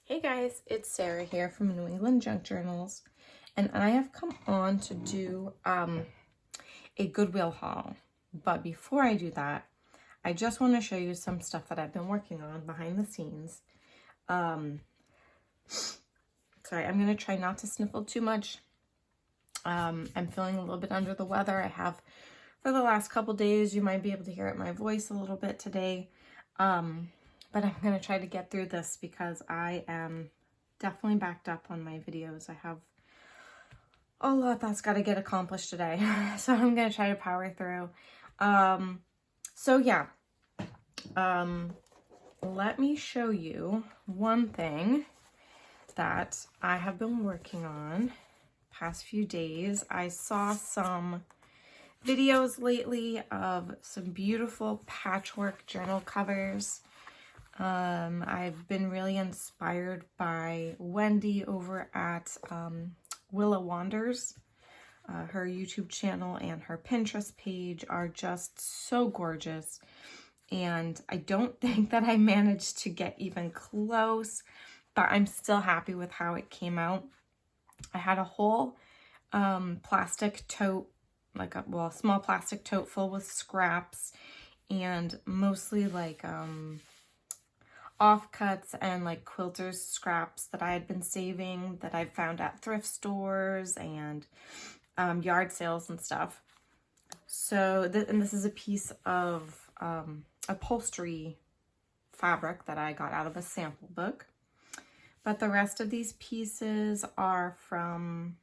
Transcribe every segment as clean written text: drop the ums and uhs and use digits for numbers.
Hey guys, it's Sarah here from New England Junk Journals, and I have come on to do a Goodwill haul. But before I do that, I just want to show you some stuff that I've been working on behind the scenes. Sorry, I'm going to try not to sniffle too much. I'm feeling a little bit under the weather. I have for the last couple days. You might be able to hear it my voice a little bit today. But I'm going to try to get through this because I am definitely backed up on my videos. I have a lot that's got to get accomplished today. So I'm going to try to power through. Let me show you one thing that I have been working on past few days. I saw some videos lately of some beautiful patchwork journal covers. I've been really inspired by Wendy over at Willa Wanders. Her YouTube channel and her Pinterest page are just so gorgeous. And I don't think that I managed to get even close, but I'm still happy with how it came out. I had a whole plastic tote, a small plastic tote full with scraps and mostly offcuts and quilters scraps that I had been saving that I found at thrift stores and yard sales and stuff. So, this is a piece of upholstery fabric that I got out of a sample book. But the rest of these pieces are from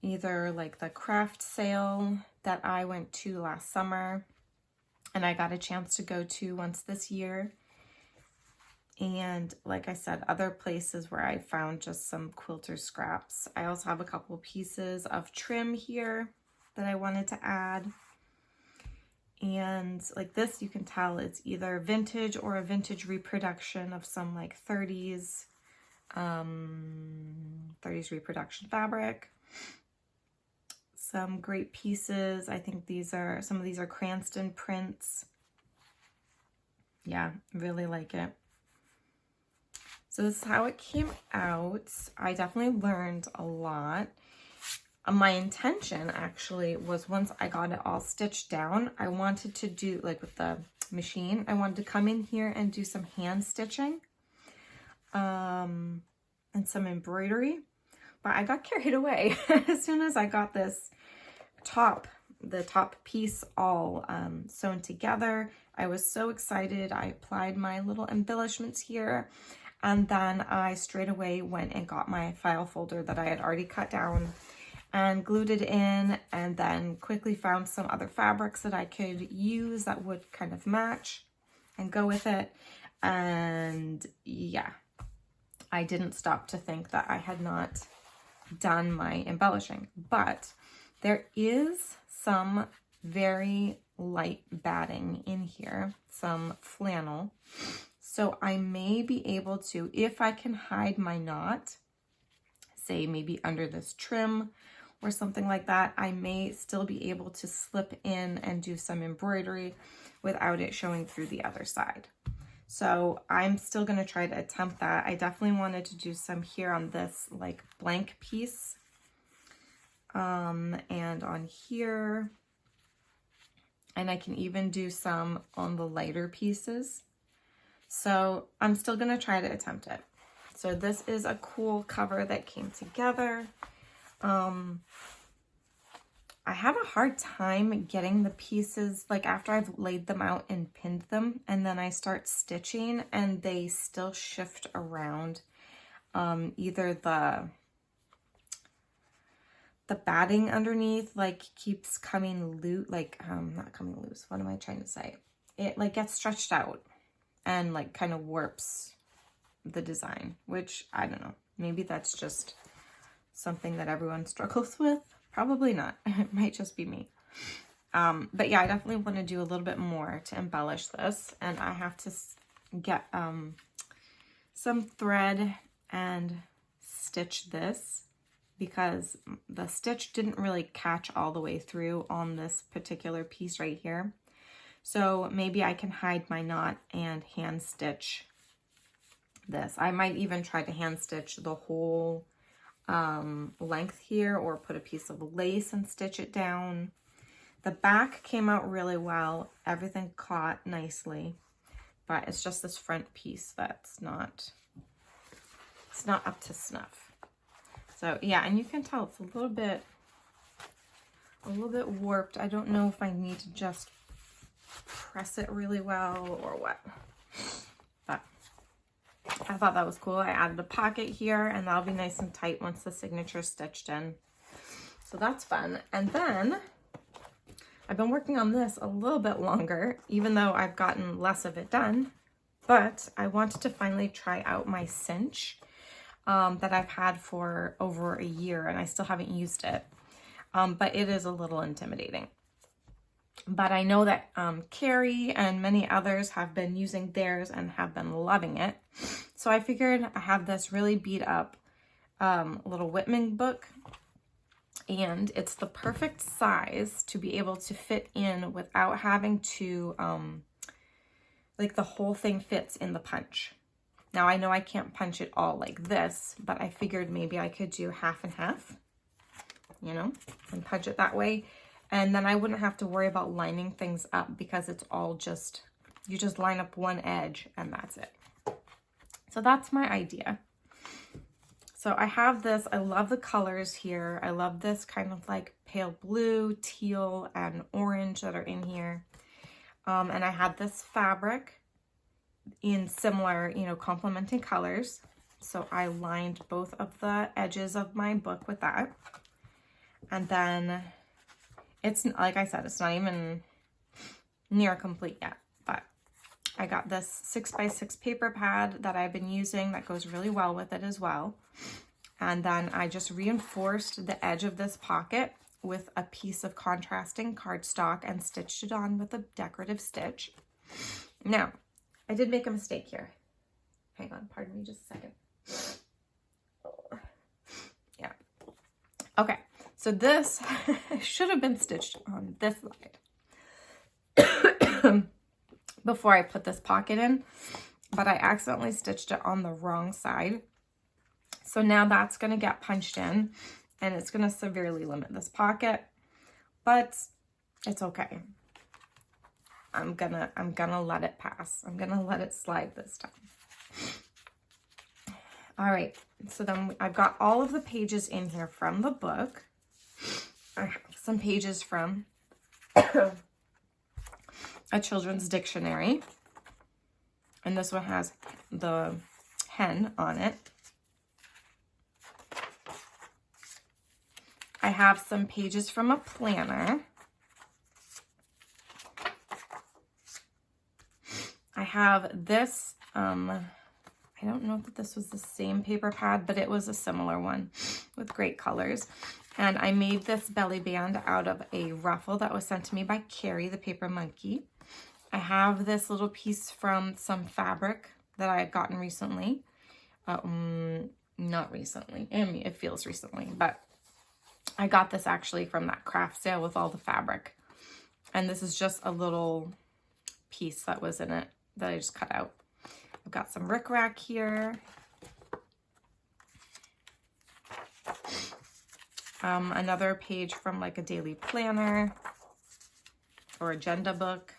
either the craft sale that I went to last summer and I got a chance to go to once this year. And like I said, other places where I found just some quilter scraps. I also have a couple pieces of trim here that I wanted to add. And this, you can tell it's either vintage or a vintage reproduction of some 30s reproduction fabric. Some great pieces. I think some of these are Cranston prints. Yeah, really like it. So this is how it came out. I definitely learned a lot. My intention actually was once I got it all stitched down, I wanted to do, with the machine, I wanted to come in here and do some hand stitching and some embroidery. But I got carried away as soon as I got this the top piece all sewn together. I was so excited. I applied my little embellishments here. And then I straight away went and got my file folder that I had already cut down and glued it in, and then quickly found some other fabrics that I could use that would kind of match and go with it. And yeah, I didn't stop to think that I had not done my embellishing. But there is some very light batting in here, some flannel. So I may be able to, if I can hide my knot, say maybe under this trim or something like that, I may still be able to slip in and do some embroidery without it showing through the other side. So I'm still going to try to attempt that. I definitely wanted to do some here on this blank piece. And on here. And I can even do some on the lighter pieces. So I'm still going to try to attempt it. So this is a cool cover that came together. I have a hard time getting the pieces, after I've laid them out and pinned them, and then I start stitching and they still shift around. Either the batting underneath keeps coming loose, not coming loose. What am I trying to say? It gets stretched out and kind of warps the design, which I don't know. Maybe that's just something that everyone struggles with. Probably not. It might just be me. But yeah, I definitely want to do a little bit more to embellish this, and I have to get some thread and stitch this because the stitch didn't really catch all the way through on this particular piece right here. So maybe I can hide my knot and hand stitch this. I might even try to hand stitch the whole length here, or put a piece of lace and stitch it down. The back came out really well. Everything caught nicely, but it's just this front piece that's not, it's not up to snuff. So yeah, and you can tell it's a little bit warped. I don't know if I need to just press it really well or what, but I thought that was cool. I added a pocket here, and that'll be nice and tight once the signature is stitched in. So that's fun. And then I've been working on this a little bit longer, even though I've gotten less of it done, but I wanted to finally try out my cinch that I've had for over a year, and I still haven't used it, but it is a little intimidating. But I know that Carrie and many others have been using theirs and have been loving it. So I figured I have this really beat up little Whitman book, and it's the perfect size to be able to fit in without having to, like the whole thing fits in the punch. Now I know I can't punch it all like this, but I figured maybe I could do half and half, you know, and punch it that way. And then I wouldn't have to worry about lining things up, because it's all just, you just line up one edge and that's it. So that's my idea. So I have this, I love the colors here. I love this kind of like pale blue, teal, and orange that are in here. And I had this fabric in similar, you know, complementing colors. So I lined both of the edges of my book with that. And then it's, like I said, it's not even near complete yet, but I got this 6x6 paper pad that I've been using that goes really well with it as well. And then I just reinforced the edge of this pocket with a piece of contrasting cardstock and stitched it on with a decorative stitch. Now, I did make a mistake here. Hang on, pardon me just a second. Yeah. Okay. So this should have been stitched on this side before I put this pocket in, but I accidentally stitched it on the wrong side. So now that's going to get punched in, and it's going to severely limit this pocket, but it's okay. I'm gonna let it pass. I'm gonna let it slide this time. All right, so then I've got all of the pages in here from the book. I have some pages from a children's dictionary, and this one has the hen on it. I have some pages from a planner. I have this, I don't know if this was the same paper pad, but it was a similar one with great colors. And I made this belly band out of a ruffle that was sent to me by Carrie, the paper monkey. I have this little piece from some fabric that I had gotten recently. Not recently, I mean, it feels recently, but I got this actually from that craft sale with all the fabric. And this is just a little piece that was in it that I just cut out. I've got some rickrack here. Another page from like a daily planner or agenda book.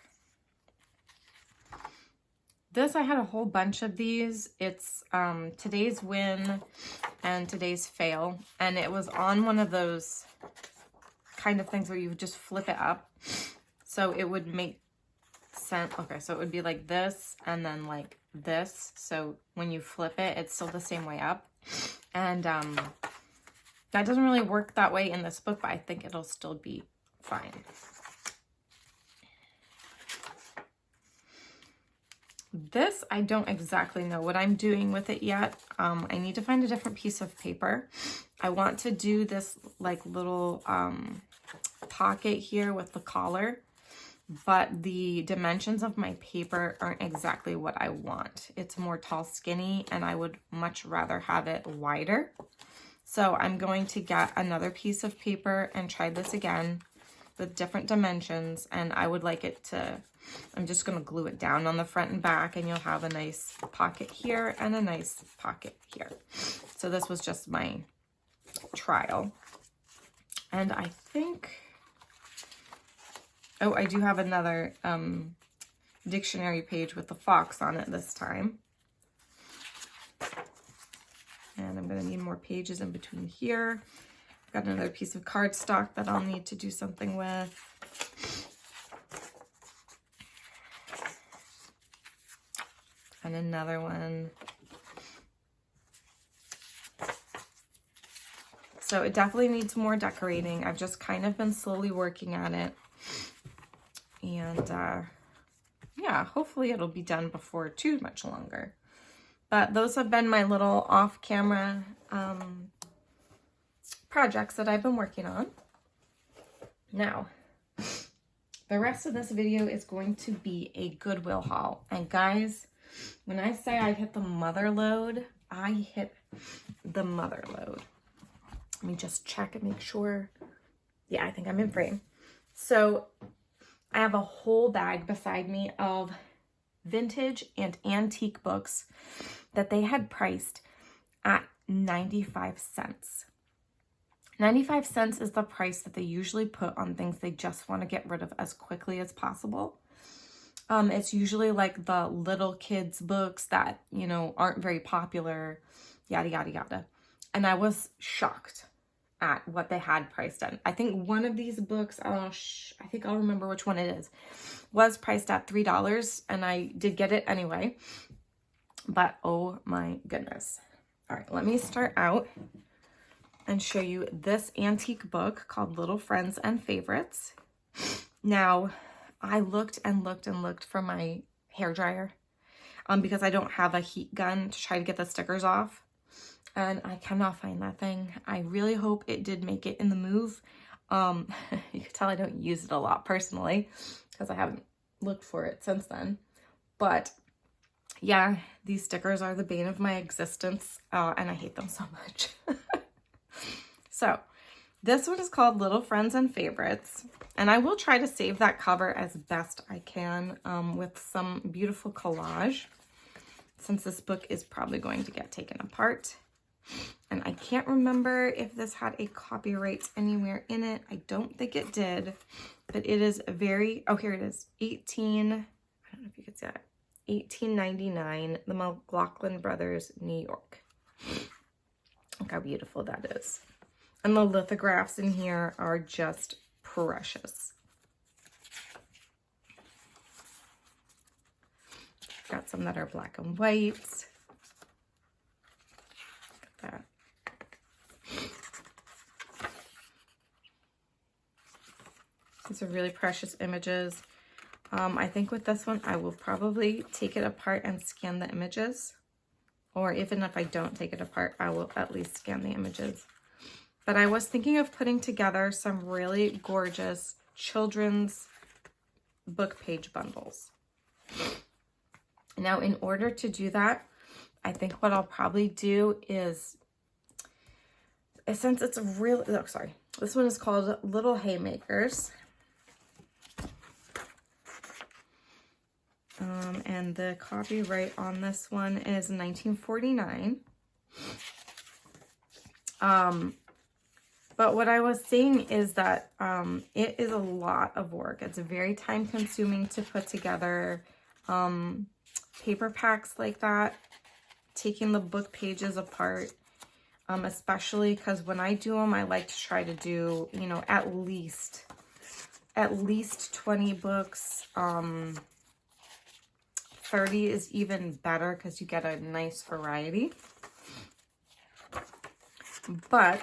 This, I had a whole bunch of these. It's today's win and today's fail. And it was on one of those kind of things where you would just flip it up. So it would make sense. Okay, so it would be like this and then like this. So when you flip it, it's still the same way up. And that doesn't really work that way in this book, but I think it'll still be fine. This, I don't exactly know what I'm doing with it yet. I need to find a different piece of paper. I want to do this like little pocket here with the collar, but the dimensions of my paper aren't exactly what I want. It's more tall, skinny, and I would much rather have it wider. So I'm going to get another piece of paper and try this again. the different dimensions, and I would like it to, I'm just going to glue it down on the front and back, and you'll have a nice pocket here and a nice pocket here. So this was just my trial. And I think, oh, I do have another dictionary page with the fox on it this time. And I'm going to need more pages in between here. I've got another piece of cardstock that I'll need to do something with. And another one. So it definitely needs more decorating. I've just kind of been slowly working at it. And yeah, hopefully it'll be done before too much longer. But those have been my little off-camera projects that I've been working on. Now, the rest of this video is going to be a Goodwill haul. And guys, when I say I hit the mother load, I hit the mother load. Let me just check and make sure. Yeah, I think I'm in frame. So I have a whole bag beside me of vintage and antique books that they had priced at 95 cents. 95 cents is the price that they usually put on things they just want to get rid of as quickly as possible. It's usually like the little kids books that, you know, aren't very popular, yada, yada, yada. And I was shocked at what they had priced at. I think one of these books, I think I'll remember which one it is, was priced at $3, and I did get it anyway. But oh my goodness. All right, let me start out and show you this antique book called Little Friends and Favorites. Now, I looked and looked and looked for my hairdryer because I don't have a heat gun to try to get the stickers off. And I cannot find that thing. I really hope it did make it in the move. You can tell I don't use it a lot personally because I haven't looked for it since then. But yeah, these stickers are the bane of my existence, and I hate them so much. So this one is called Little Friends and Favorites, and I will try to save that cover as best I can with some beautiful collage, since this book is probably going to get taken apart. And I can't remember if this had a copyright anywhere in it. I don't think it did, but it is very, oh, here it is, I don't know if you can see that, 1899, the McLaughlin Brothers, New York. Look how beautiful that is. And the lithographs in here are just precious. Got some that are black and white. Look at that. These are really precious images. I think with this one, I will probably take it apart and scan the images. Or even if I don't take it apart, I will at least scan the images. But I was thinking of putting together some really gorgeous children's book page bundles. Now, in order to do that, I think what I'll probably do is, since it's a real, oh, sorry, this one is called Little Haymakers. And the copyright on this one is 1949. But what I was saying is that it is a lot of work. It's very time consuming to put together paper packs like that, taking the book pages apart, especially because when I do them, I like to try to do, you know, at least 20 books. 30 is even better because you get a nice variety. But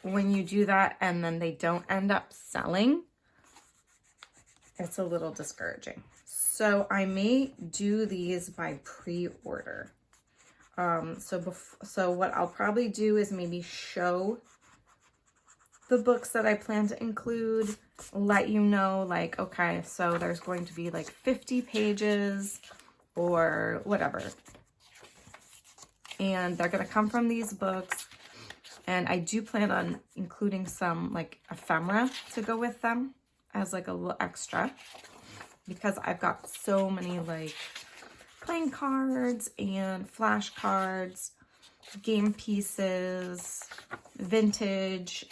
when you do that and then they don't end up selling, it's a little discouraging. So I may do these by pre-order. So what I'll probably do is maybe show the books that I plan to include, let you know, like, okay, so there's going to be like 50 pages or whatever. And they're going to come from these books. And I do plan on including some like ephemera to go with them as like a little extra, because I've got so many like playing cards and flashcards, game pieces, vintage,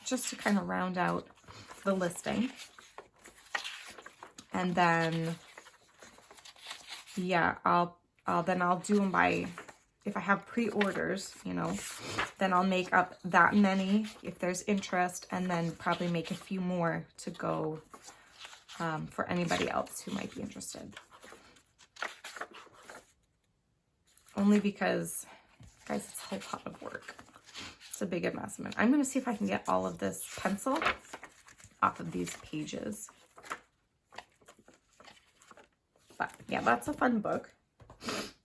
just to kind of round out the listing. And then, yeah, I'll do them by, if I have pre-orders, you know, then I'll make up that many if there's interest, and then probably make a few more to go for anybody else who might be interested. Only because, guys, it's a whole lot of work. It's a big investment. I'm going to see if I can get all of this pencil off of these pages. But yeah, that's a fun book.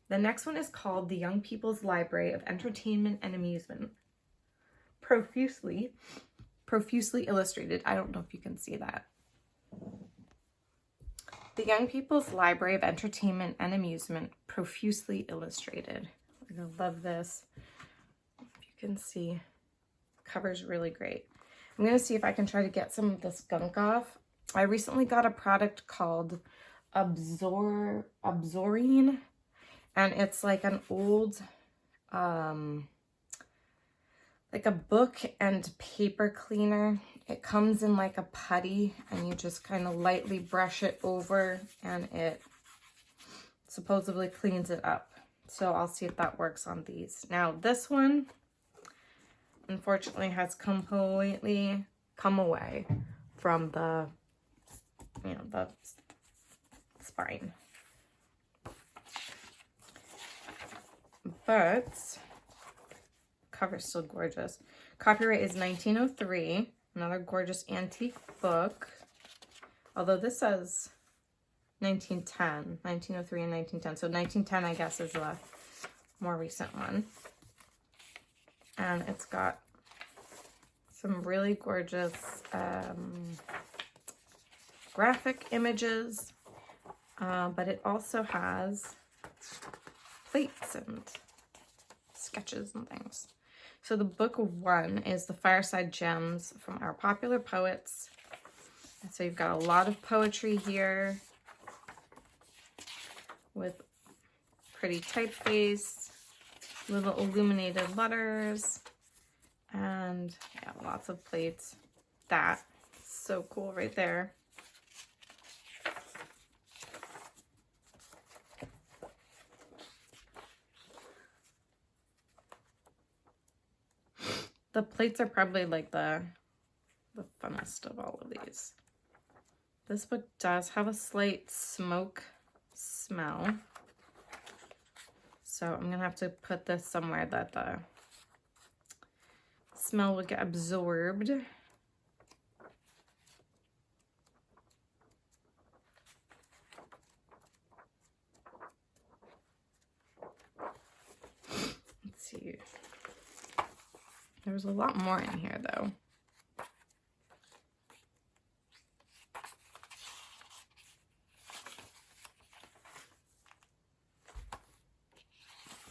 The next one is called The Young People's Library of Entertainment and Amusement. Profusely illustrated. I don't know if you can see that. The Young People's Library of Entertainment and Amusement, profusely illustrated. I love this. If you can see, the cover's really great. I'm going to see if I can try to get some of this gunk off. I recently got a product called Absorine, and it's like an old, like a book and paper cleaner. It comes in like a putty, and you just kind of lightly brush it over, and it supposedly cleans it up. So I'll see if that works on these. Now this one, unfortunately, has completely come away from the, you know, the spine. But cover's still gorgeous. Copyright is 1903. Another gorgeous antique book. Although this says 1910, 1903 and 1910. So 1910, I guess, is a more recent one. And it's got some really gorgeous graphic images. But it also has plates and sketches and things. So the book one is The Fireside Gems from Our Popular Poets. So you've got a lot of poetry here with pretty typeface, little illuminated letters, and yeah, lots of plates. That's so cool right there. The plates are probably like the funnest of all of these. This book does have a slight smoke smell. So I'm gonna have to put this somewhere that the smell would get absorbed. Let's see. There's a lot more in here, though.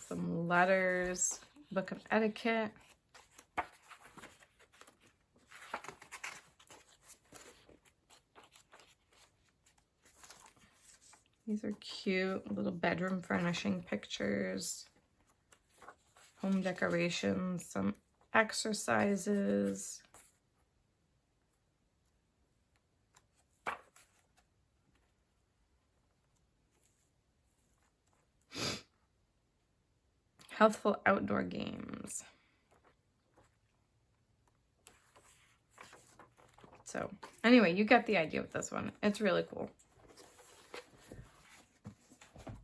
Some letters, book of etiquette. These are cute little bedroom furnishing pictures, home decorations, some exercises. Healthful outdoor games. So anyway, you get the idea with this one. It's really cool.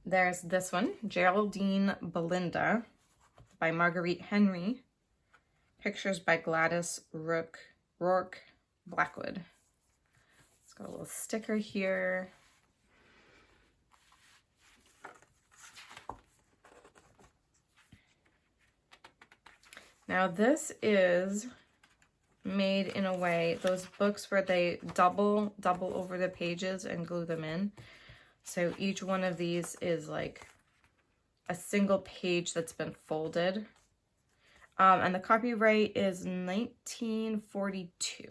There's this one, Geraldine Belinda by Marguerite Henry. Pictures by Gladys Rourke Blackwood. It's got a little sticker here. Now this is made in a way, those books where they double over the pages and glue them in. So each one of these is like a single page that's been folded. And the copyright is 1942.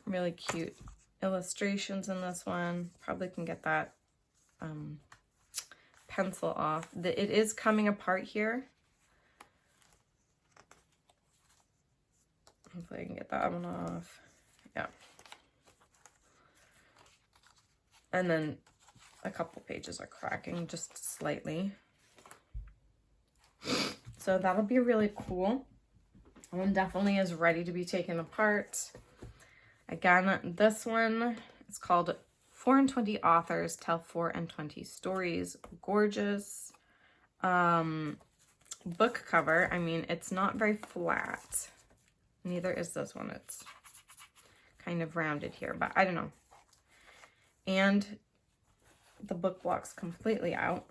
Really cute illustrations in this one. Probably can get that pencil off. It is coming apart here. Hopefully I can get that one off. Yeah. And then a couple pages are cracking just slightly. So that'll be really cool. One definitely is ready to be taken apart. Again, this one is called 4 and 20 Authors Tell 4 and 20 Stories. Gorgeous book cover. I mean, it's not very flat. Neither is this one. It's kind of rounded here, but I don't know. And the book block's completely out.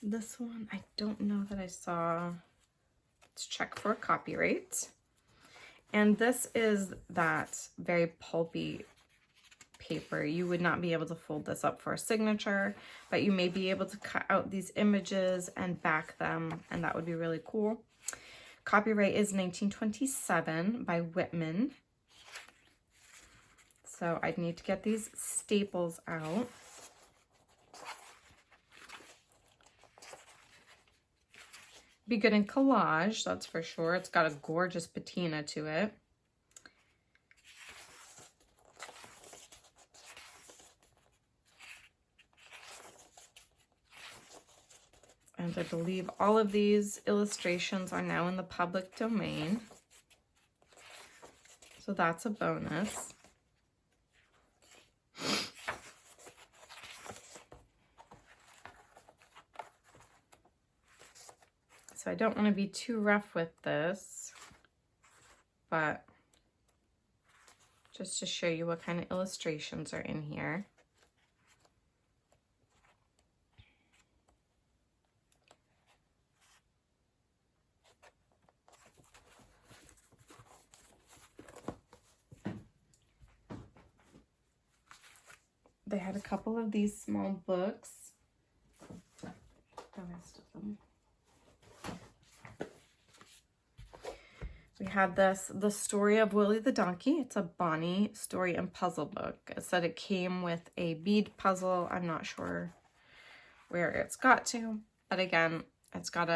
This one, I don't know that I saw. Let's check for copyright. And this is that very pulpy paper. You would not be able to fold this up for a signature, but you may be able to cut out these images and back them, and that would be really cool. Copyright is 1927 by Whitman. So I'd need to get these staples out. Be good in collage, that's for sure. It's got a gorgeous patina to it. And I believe all of these illustrations are now in the public domain. So that's a bonus. So I don't want to be too rough with this, but just to show you what kind of illustrations are in here. They had a couple of these small books. The rest of them. We had this, The Story of Willie the Donkey. It's a Bonnie story and puzzle book. It said it came with a bead puzzle. I'm not sure where it's got to, but again, it's got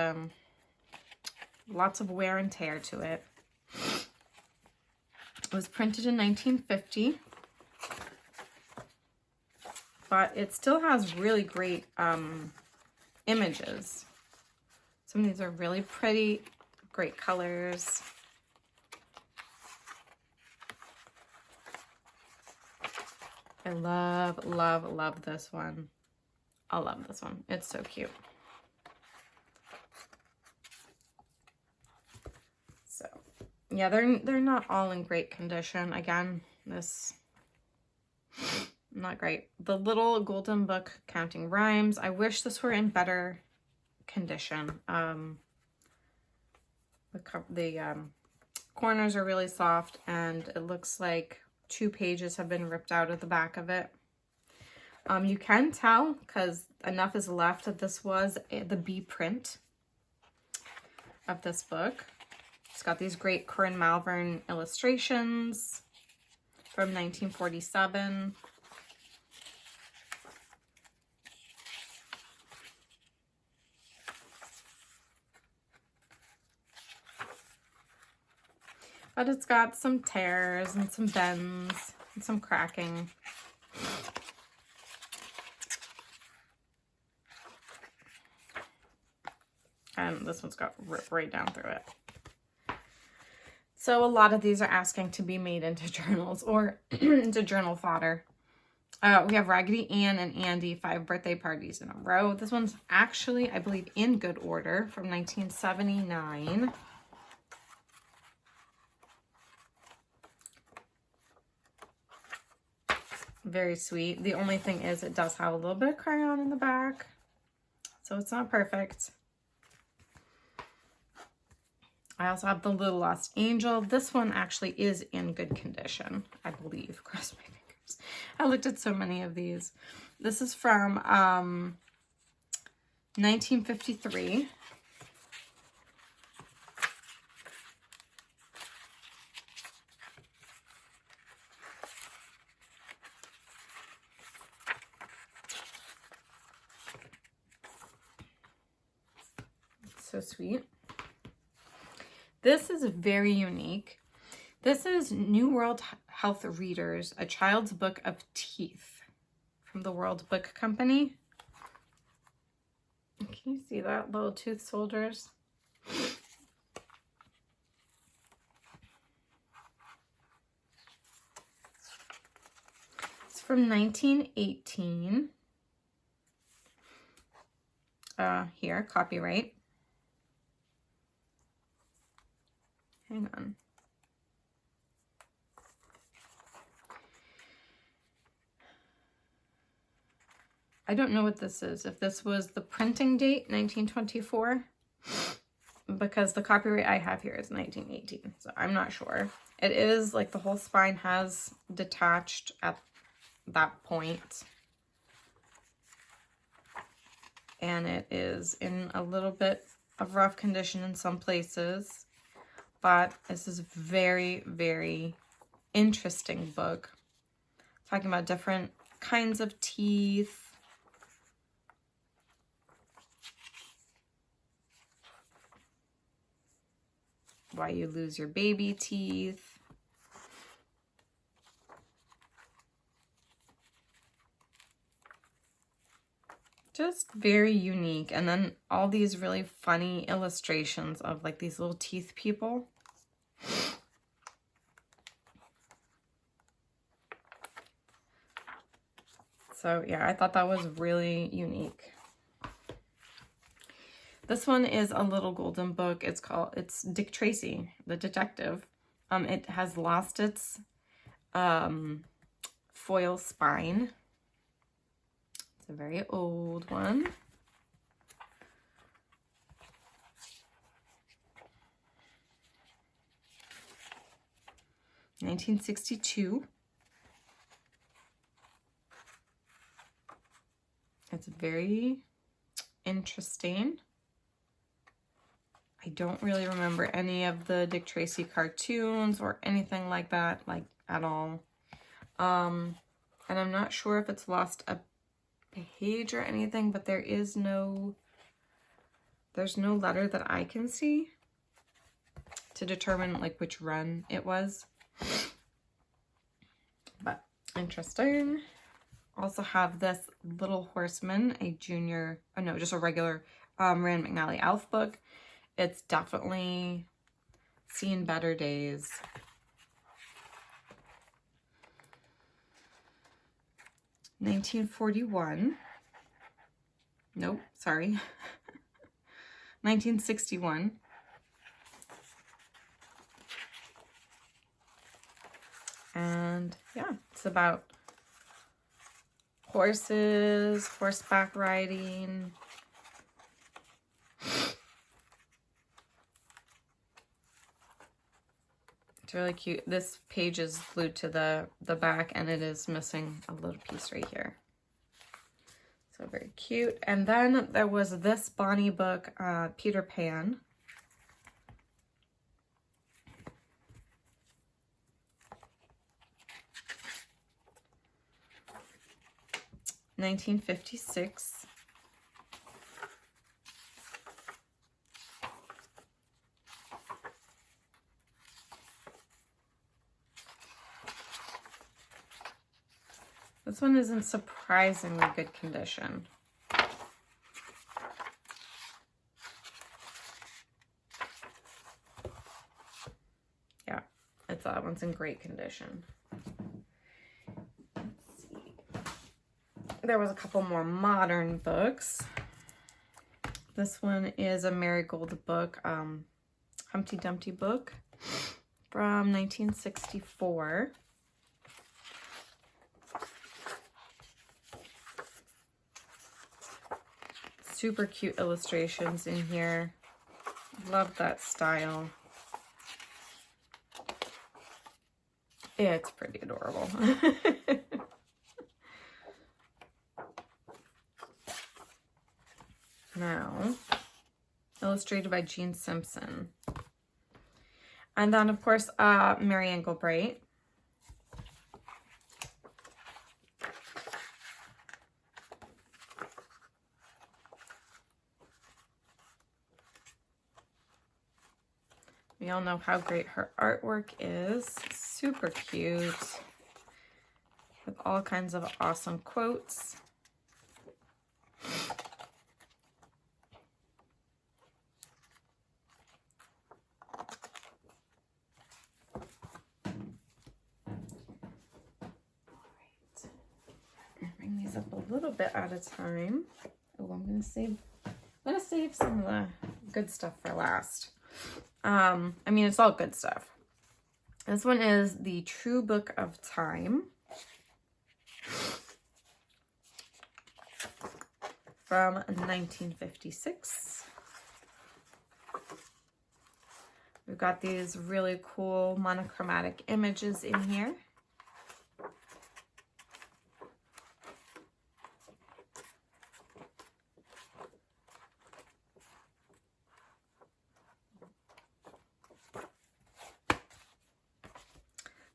lots of wear and tear to it. It was printed in 1950, but it still has really great images. Some of these are really pretty, great colors. I love, love, love this one. I love this one. It's so cute. So, yeah, they're not all in great condition. Again, this, not great. The Little Golden Book Counting Rhymes. I wish this were in better condition. The corners are really soft, and it looks like 2 pages have been ripped out of the back of it. You can tell because enough is left that this was the B print of this book. It's got these great Corinne Malvern illustrations from 1947. But it's got some tears and some bends and some cracking. And this one's got ripped right down through it. So a lot of these are asking to be made into journals or into journal fodder. We have Raggedy Ann and Andy, 5 birthday parties in a row. This one's actually, I believe, in good order from 1979. Very sweet. The only thing is it does have a little bit of crayon in the back, so it's not perfect. I also have The Little Lost Angel. This one actually is in good condition, I believe. Cross my fingers. I looked at so many of these. This is from 1953. It's so sweet. This is very unique. This is New World Health Readers, A Child's Book of Teeth from the World Book Company. Can you see that? Little tooth soldiers. It's from 1918. Here, copyright. Hang on. I don't know what this is. If this was the printing date, 1924, because the copyright I have here is 1918, so I'm not sure. It is like the whole spine has detached at that point. And it is in a little bit of rough condition in some places. But this is a very, very interesting book. Talking about different kinds of teeth. Why you lose your baby teeth. Just very unique. And then all these really funny illustrations of like these little teeth people. So yeah, I thought that was really unique. This one is a little golden book. It's Dick Tracy, the detective. It has lost its foil spine. It's a very old one. (1962). It's very interesting. I don't really remember any of the Dick Tracy cartoons or anything like that, like at all. And I'm not sure if it's lost a page or anything, but there's no letter that I can see to determine like which run it was. But interesting. Also have this Little Horseman, just a regular Rand McNally Elf book. It's definitely seen better days. (1941). Nope, sorry. 1961. And yeah, it's about horses, horseback riding. It's really cute. This page is glued to the back, and it is missing a little piece right here. So very cute. And then there was this Bonnie book, Peter Pan. (1956). This one is in surprisingly good condition. Yeah, that one's in great condition. Let's see. There was a couple more modern books. This one is a Marigold book, Humpty Dumpty book from 1964. Super cute illustrations in here. Love that style. It's pretty adorable. Now, illustrated by Gene Simpson. And then, of course, Mary Engelbreit. We all know how great her artwork is. Super cute. With all kinds of awesome quotes. Bring these up a little bit at a time. Oh, I'm gonna save some of the good stuff for last. I mean, it's all good stuff. This one is The True Book of Time from 1956. We've got these really cool monochromatic images in here.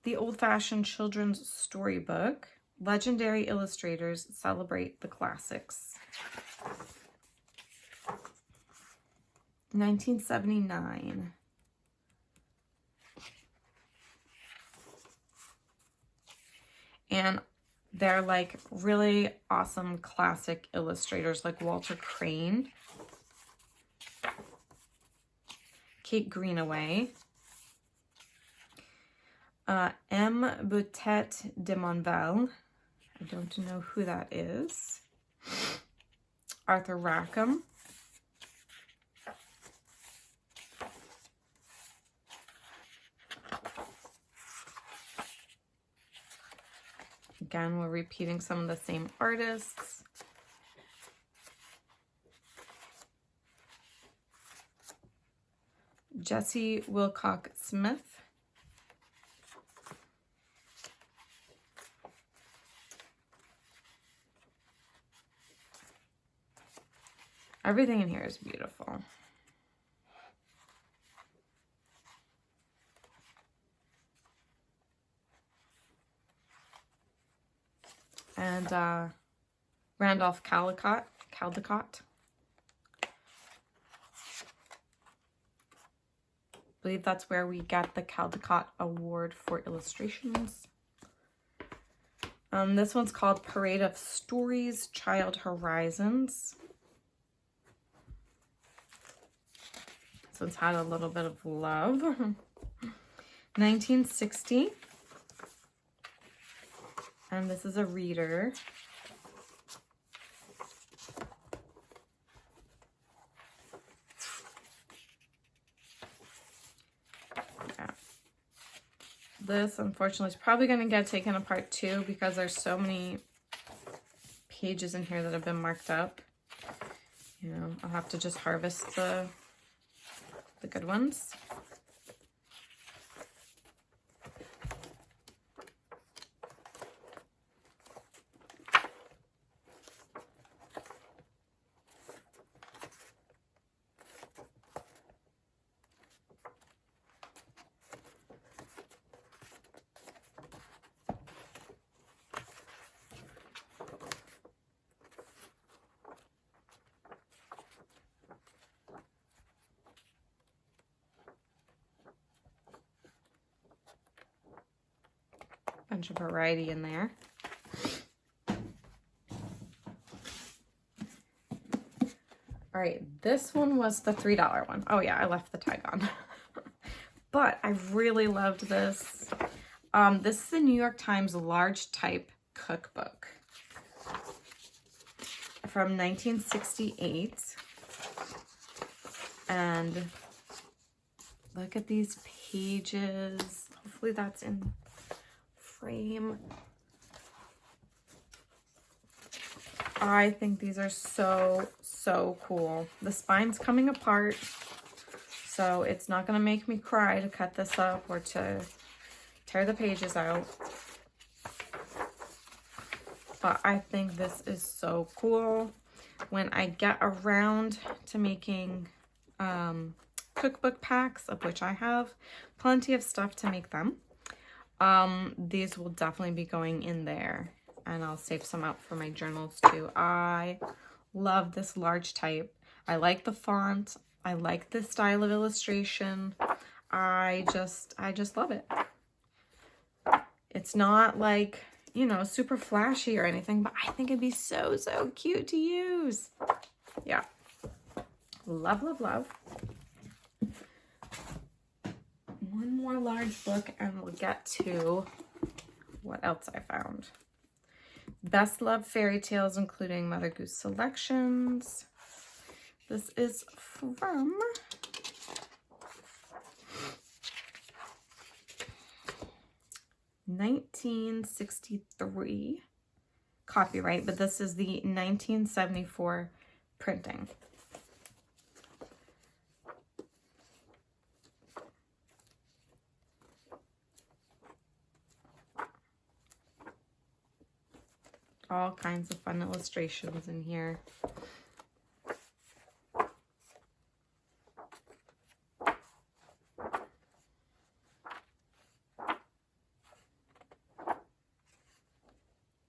The old-fashioned children's storybook. Legendary illustrators celebrate the classics. 1979. And they're like really awesome classic illustrators like Walter Crane, Kate Greenaway, M. Boutet de Monvel. I don't know who that is. Arthur Rackham. Again, we're repeating some of the same artists. Jessie Wilcock Smith. Everything in here is beautiful. And Randolph Caldecott. I believe that's where we get the Caldecott Award for illustrations. This one's called Parade of Stories, Child Horizons. This one's had a little bit of love. 1960. And this is a reader. Yeah. This, unfortunately, is probably going to get taken apart too because there's so many pages in here that have been marked up. You know, I'll have to just harvest the good ones. Bunch of variety in there. All right, this one was the $3 one. Oh yeah, I left the tag on. But I really loved this. This is the New York Times large type cookbook from 1968. And look at these pages. Hopefully that's in frame. I think these are so cool. The spine's coming apart, so it's not going to make me cry to cut this up or to tear the pages out. But I think this is so cool. When I get around to making cookbook packs, of which I have plenty of stuff to make them, these will definitely be going in there, and I'll save some up for my journals too. I love this large type. I like the font. I like the style of illustration. I just love it. It's not like, you know, super flashy or anything, but I think it'd be so, so cute to use. Yeah. Love, love, love. One more large book and we'll get to what else I found. Best Loved Fairy Tales, including Mother Goose selections. This is from (1963) copyright, but this is the 1974 printing. All kinds of fun illustrations in here.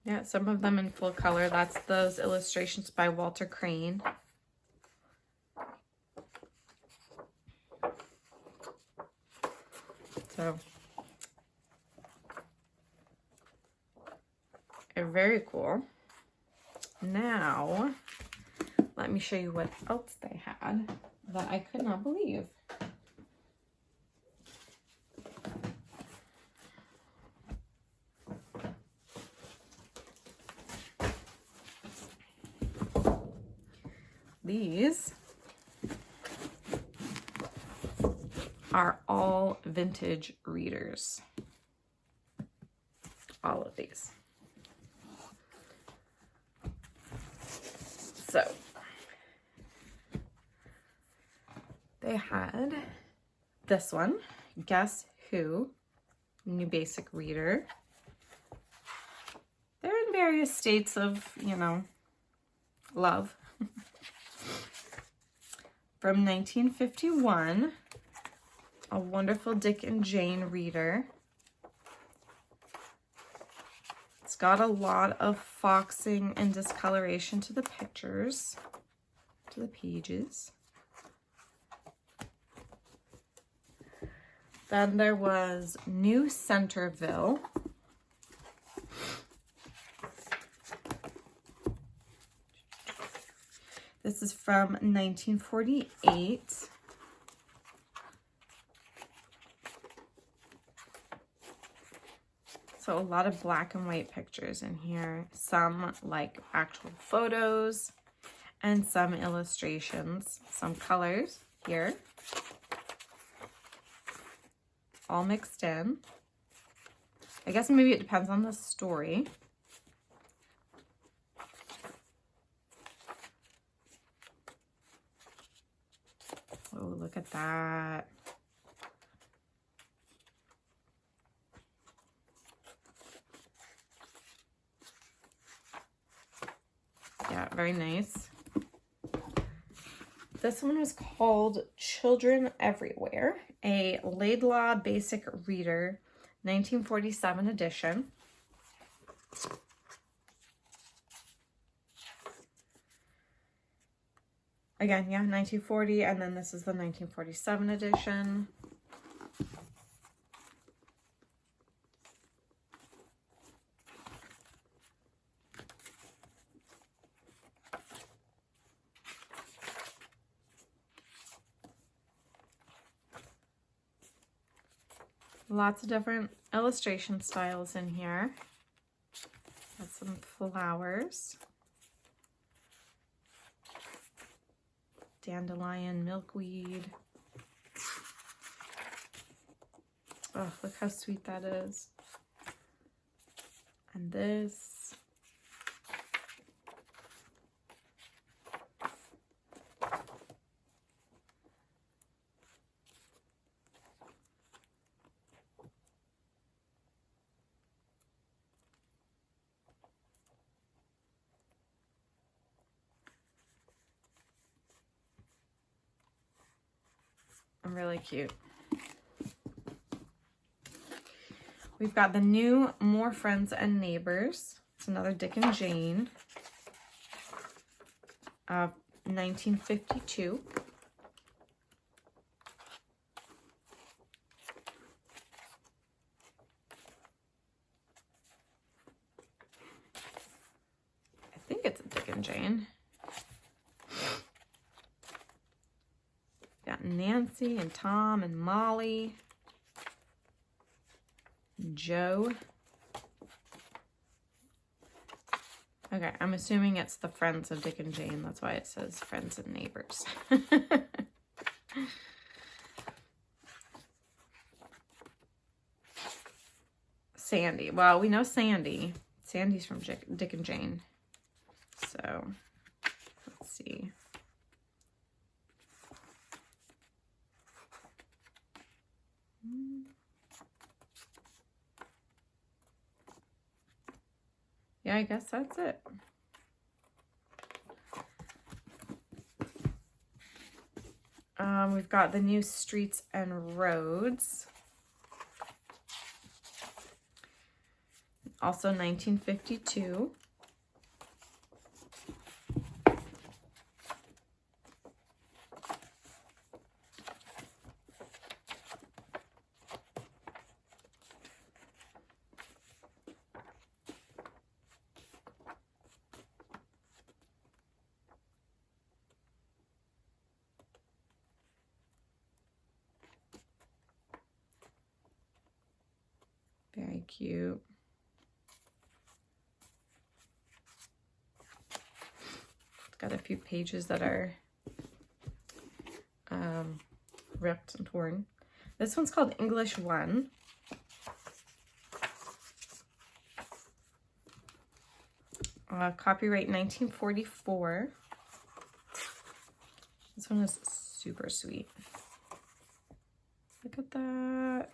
Yeah, some of them in full color. That's those illustrations by Walter Crane. So, very cool. Now, let me show you what else they had that I could not believe. These are all vintage readers. All of these. So, they had this one, Guess Who, New Basic Reader. They're in various states of, you know, love. From 1951, A Wonderful Dick and Jane Reader. It's got a lot of foxing and discoloration to the pictures, to the pages. Then there was New Centerville. This is from 1948. So a lot of black and white pictures in here. Some like actual photos and some illustrations. Some colors here. All mixed in. I guess maybe it depends on the story. Oh, look at that. Yeah, very nice. This one was called Children Everywhere, a Laidlaw Basic Reader, 1947 edition. Again, yeah, 1940, and then this is the 1947 edition. Lots of different illustration styles in here. Got some flowers. Dandelion, milkweed. Oh, look how sweet that is. And this. Really cute. We've got the new More Friends and Neighbors. It's another Dick and Jane. 1952. I think it's a Dick and Jane. Got Nancy and Tom and Molly. Joe. Okay, I'm assuming it's the Friends of Dick and Jane. That's why it says Friends and Neighbors. Sandy. Well, we know Sandy. Sandy's from Dick and Jane. So, let's see. Yeah, I guess that's it. We've got the new Streets and Roads. Also 1952. Very cute. It's got a few pages that are ripped and torn. This one's called English 1. Copyright 1944. This one is super sweet. Look at that.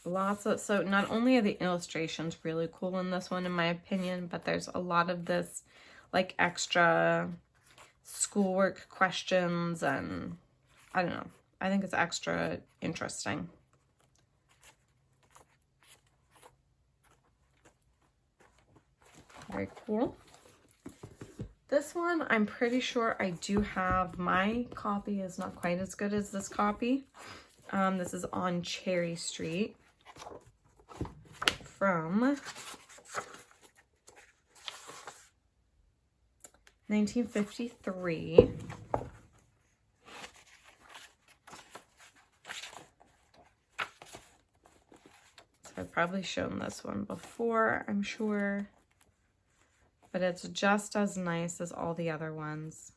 Lots of, so not only are the illustrations really cool in this one, in my opinion, but there's a lot of this like extra schoolwork questions, and I don't know. I think it's extra interesting. Very cool. This one, I'm pretty sure I do have. My copy is not quite as good as this copy. This is On Cherry Street from 1953. So I've probably shown this one before, I'm sure, but it's just as nice as all the other ones.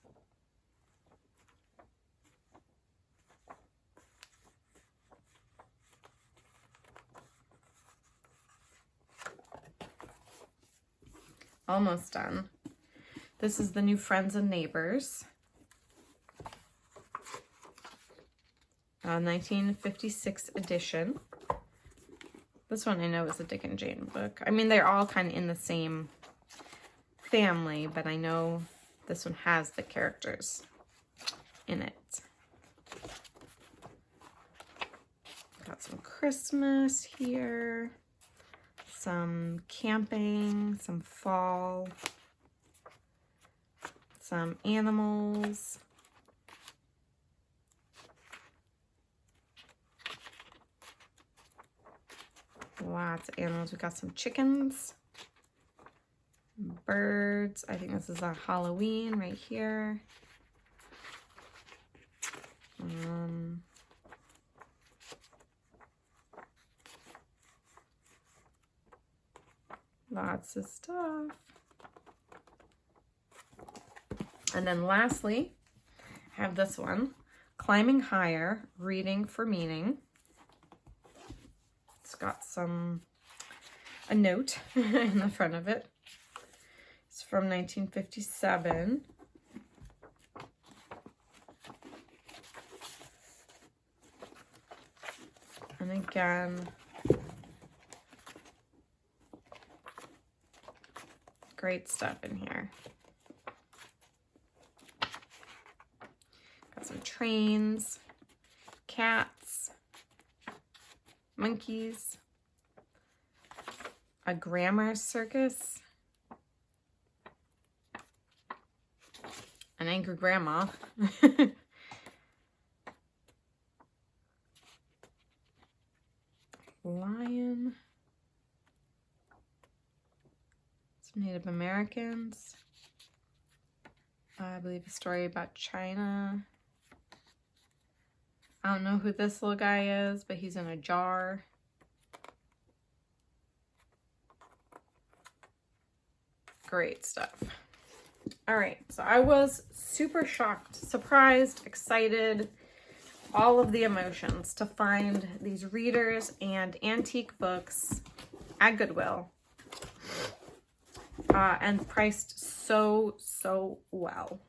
Almost done. This is the new Friends and Neighbors. 1956 edition. This one I know is a Dick and Jane book. I mean, they're all kind of in the same family, but I know this one has the characters in it. Got some Christmas here. Some camping, some fall, some animals. Lots of animals. We've got some chickens, birds. I think this is a Halloween right here. Lots of stuff. And then lastly, I have this one, Climbing Higher, Reading for Meaning, got a note in the front of it. It's from 1957. And again, great stuff in here. Got some trains, cats, monkeys, a grammar circus, an angry grandma, lion, some Native Americans, I believe a story about China. I don't know who this little guy is, but he's in a jar. Great stuff. All right, so I was super shocked, surprised, excited, all of the emotions to find these readers and antique books at Goodwill, and priced so well.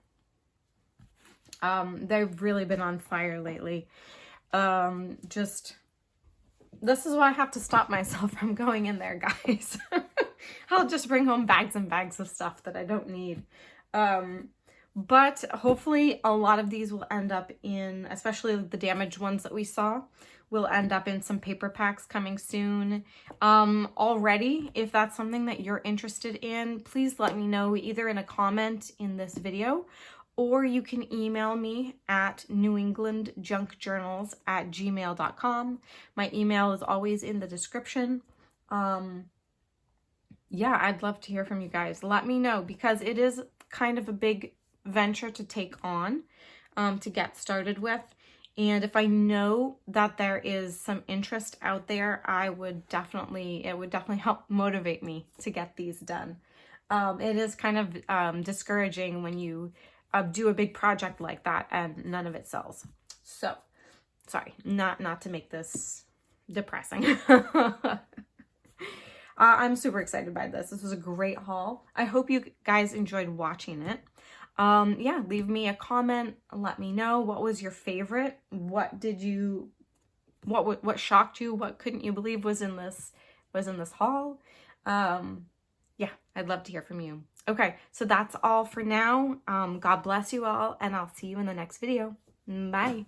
They've really been on fire lately. This is why I have to stop myself from going in there, guys. I'll just bring home bags and bags of stuff that I don't need. But hopefully a lot of these will end up in, especially the damaged ones that we saw, will end up in some paper packs coming soon. Already, if that's something that you're interested in, please let me know either in a comment in this video, or you can email me at newenglandjunkjournals@gmail.com. My email is always in the description. Yeah, I'd love to hear from you guys. Let me know, because it is kind of a big venture to take on, to get started with. And if I know that there is some interest out there, it would definitely help motivate me to get these done. It is kind of discouraging when you do a big project like that and none of it sells. So, sorry, not to make this depressing. I'm super excited by this. This was a great haul. I hope you guys enjoyed watching it. Yeah, leave me a comment. Let me know what was your favorite. What shocked you? What couldn't you believe was in this haul? Yeah, I'd love to hear from you. Okay, so that's all for now. God bless you all, and I'll see you in the next video. Bye.